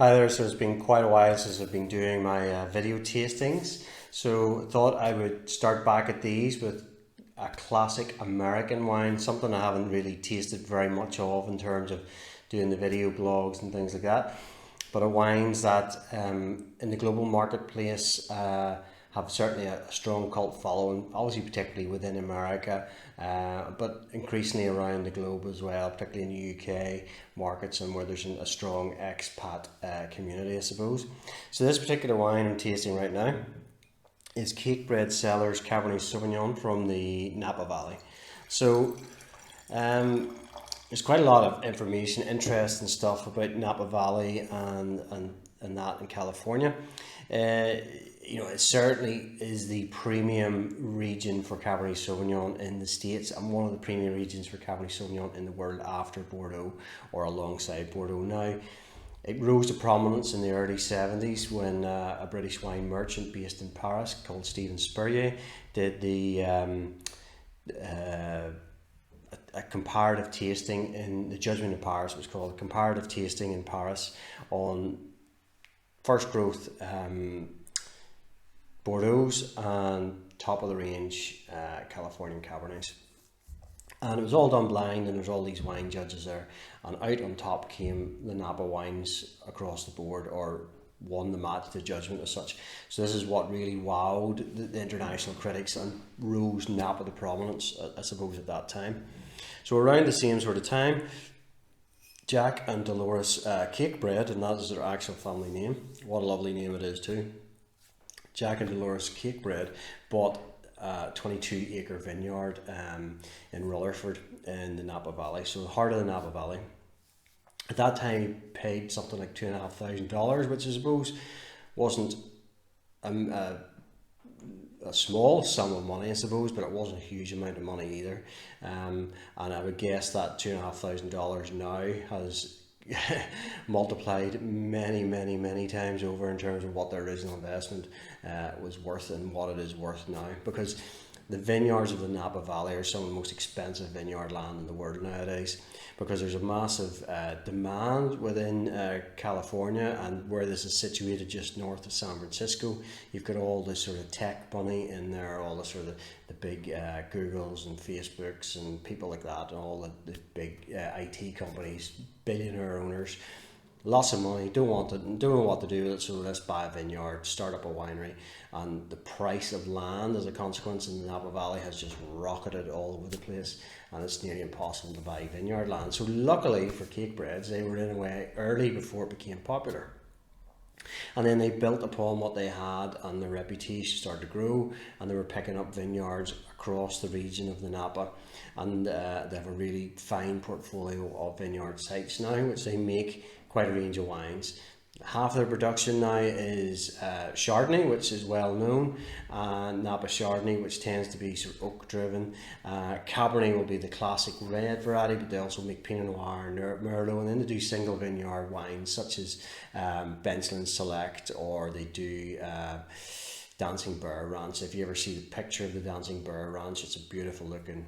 Hi there, so it's been quite a while since I've been doing my video tastings, so I thought I would start back at these with a classic American wine, something I haven't really tasted very much of in terms of doing the video blogs and things like that, but wines that in the global marketplace have certainly a strong cult following, obviously particularly within America, but increasingly around the globe as well, particularly in the UK markets and where there's a strong expat community, I suppose. So this particular wine I'm tasting right now is Cakebread Cellars Cabernet Sauvignon from the Napa Valley. So there's quite a lot of information, interest and stuff about Napa Valley and that in California. It certainly is the premium region for Cabernet Sauvignon in the States and one of the premium regions for Cabernet Sauvignon in the world after Bordeaux or alongside Bordeaux. Now, it rose to prominence in the early 70s when a British wine merchant based in Paris called Stephen Spurrier did a comparative tasting in the Judgment of Paris. It was called a comparative tasting in Paris on first growth Bordeaux's and top of the range Californian Cabernets. And it was all done blind, and there's all these wine judges there, and out on top came the Napa wines across the board, or won the match, the judgment as such. So this is what really wowed the international critics and rose Napa to prominence, I suppose, at that time. So around the same sort of time, Jack and Dolores Cakebread, and that is their actual family name. What a lovely name it is too. Jack and Dolores Cakebread bought a 22-acre vineyard in Rutherford in the Napa Valley, so the heart of the Napa Valley. At that time, he paid something like $2,500, which I suppose wasn't a small sum of money, I suppose, but it wasn't a huge amount of money either. And I would guess that $2,500 now has multiplied many times over in terms of what their original investment was worth and what it is worth now, because the vineyards of the Napa Valley are some of the most expensive vineyard land in the world nowadays, because there's a massive demand within California, and where this is situated just north of San Francisco, you've got all this sort of tech money in there, all the sort of the big Googles and Facebooks and people like that, and all the big IT companies, billionaire owners, lots of money, don't know what to do with it, so let's buy a vineyard, start up a winery. And the price of land as a consequence in the Napa Valley has just rocketed all over the place, and it's nearly impossible to buy vineyard land. So luckily for Cakebreads, they were in a way early before it became popular. And then they built upon what they had, and their reputation started to grow, and they were picking up vineyards across the region of the Napa, and they have a really fine portfolio of vineyard sites now, which they make quite a range of wines. Half of their production now is Chardonnay, which is well known, and Napa Chardonnay, which tends to be sort of oak driven. Cabernet will be the classic red variety, but they also make Pinot Noir and Merlot, and then they do single vineyard wines such as Benchland Select, or they do Dancing Bear Ranch. If you ever see the picture of the Dancing Bear Ranch, it's a beautiful looking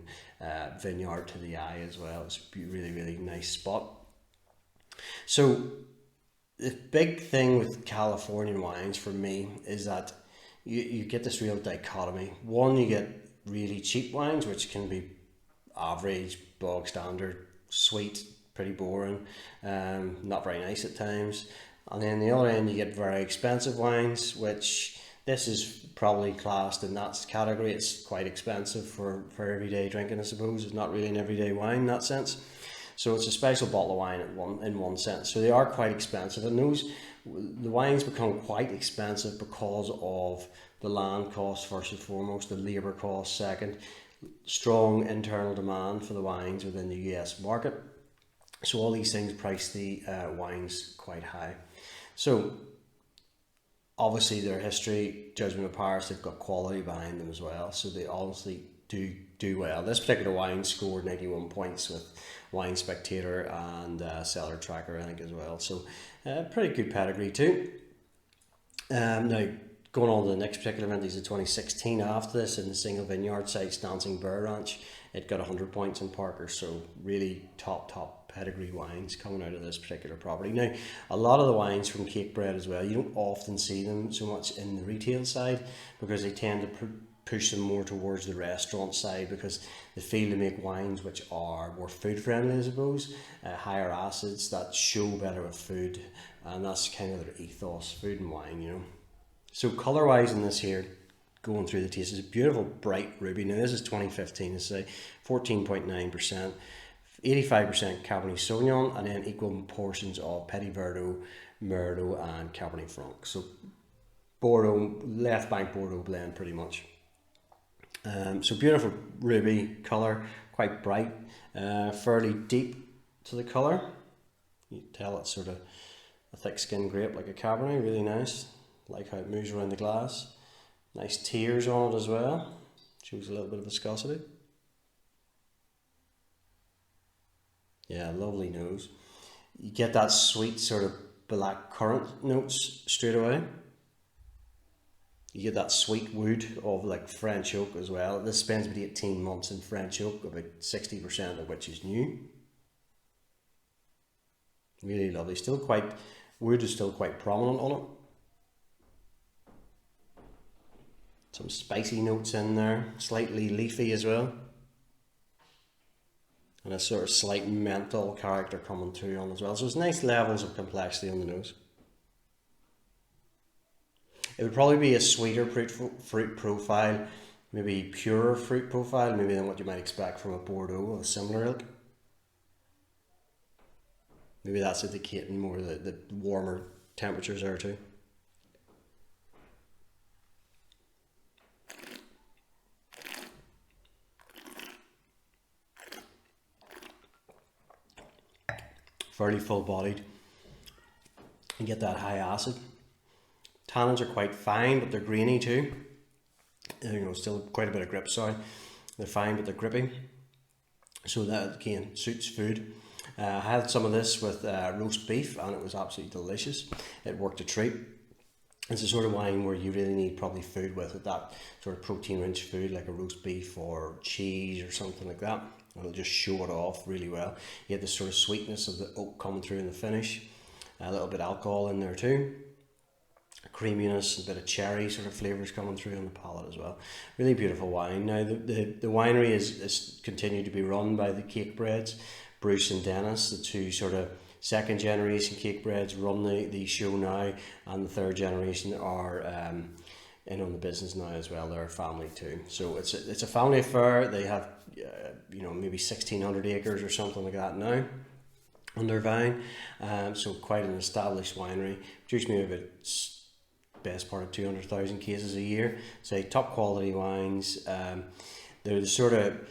vineyard to the eye as well. It's a really nice spot. So the big thing with Californian wines for me is that you get this real dichotomy. One, you get really cheap wines, which can be average, bog standard, sweet, pretty boring, not very nice at times. And then the other end, you get very expensive wines, which this is probably classed in that category. It's quite expensive for everyday drinking, I suppose. It's not really an everyday wine in that sense. So it's a special bottle of wine in one sense. So they are quite expensive, and the wines become quite expensive because of the land cost first and foremost, the labour cost second, strong internal demand for the wines within the US market. So all these things price the wines quite high. So obviously their history, Judgment of Paris, they've got quality behind them as well. So they obviously do well. This particular wine scored 91 points with Wine Spectator and Cellar Tracker, I think, as well. So pretty good pedigree too. Now going on to the next particular event, these are 2016 after this, in the single vineyard sites, Dancing Bear Ranch it got 100 points in Parker. So really top pedigree wines coming out of this particular property. Now, a lot of the wines from Cakebread as well, you don't often see them so much in the retail side, because they tend to push them more towards the restaurant side, because they feel to make wines which are more food friendly, I suppose, higher acids that show better with food, and that's kind of their ethos, food and wine, you know. So colour wise in this here, going through the taste, is a beautiful bright ruby. Now this is 2015, it's a 14.9%, 85% Cabernet Sauvignon, and then equal portions of Petit Verdot, Merlot and Cabernet Franc. So Bordeaux, left bank Bordeaux blend pretty much. So beautiful ruby colour, quite bright, fairly deep to the colour. You can tell it's sort of a thick skinned grape like a Cabernet, really nice. Like how it moves around the glass. Nice tears on it as well, shows a little bit of viscosity. Yeah, lovely nose. You get that sweet sort of black currant notes straight away. You get that sweet wood of like French oak as well. This spends about 18 months in French oak, about 60% of which is new. Really lovely. Still quite, wood is still quite prominent on it. Some spicy notes in there, slightly leafy as well. And a sort of slight menthol character coming through on as well. So there's nice levels of complexity on the nose. It would probably be a sweeter fruit profile, maybe purer fruit profile, maybe than what you might expect from a Bordeaux of a similar ilk. Maybe that's indicating more the warmer temperatures there too. Fairly full bodied. You get that high acid. Tannins are quite fine, but they're grainy too. You know, still quite a bit of grip, sorry. They're fine, but they're grippy. So that again suits food. I had some of this with roast beef, and it was absolutely delicious. It worked a treat. It's a sort of wine where you really need probably food with it, that sort of protein-rich food like a roast beef or cheese or something like that. It'll just show it off really well. You get this sort of sweetness of the oak coming through in the finish, a little bit of alcohol in there too, creaminess, a bit of cherry sort of flavours coming through on the palate as well. Really beautiful wine. Now the winery is continued to be run by the Cakebreads, Bruce and Dennis, the two sort of second generation Cakebreads run the show now, and the third generation are in on the business now as well. They're a family too, so it's a family affair. They have you know, maybe 1,600 acres or something like that now on their vine, so quite an established winery. Produce me about best part of 200,000 cases a year. So top quality wines. They're the sort of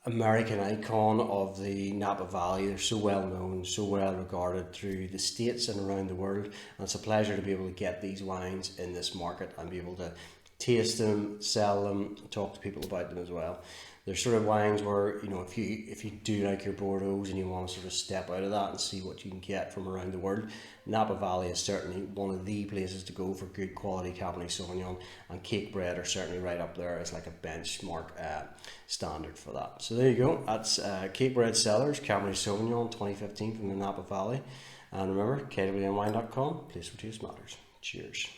American icon of the Napa Valley. They're so well known, so well regarded through the States and around the world, and it's a pleasure to be able to get these wines in this market and be able to taste them, sell them, talk to people about them as well. They're sort of wines where, you know, if you do like your Bordeaux and you want to sort of step out of that and see what you can get from around the world, Napa Valley is certainly one of the places to go for good quality Cabernet Sauvignon, and Cakebread are certainly right up there as like a benchmark standard for that. So there you go, that's Cakebread Cellars Cabernet Sauvignon 2015 from the Napa Valley. And remember, cakebreadwine.com, place where taste matters. Cheers.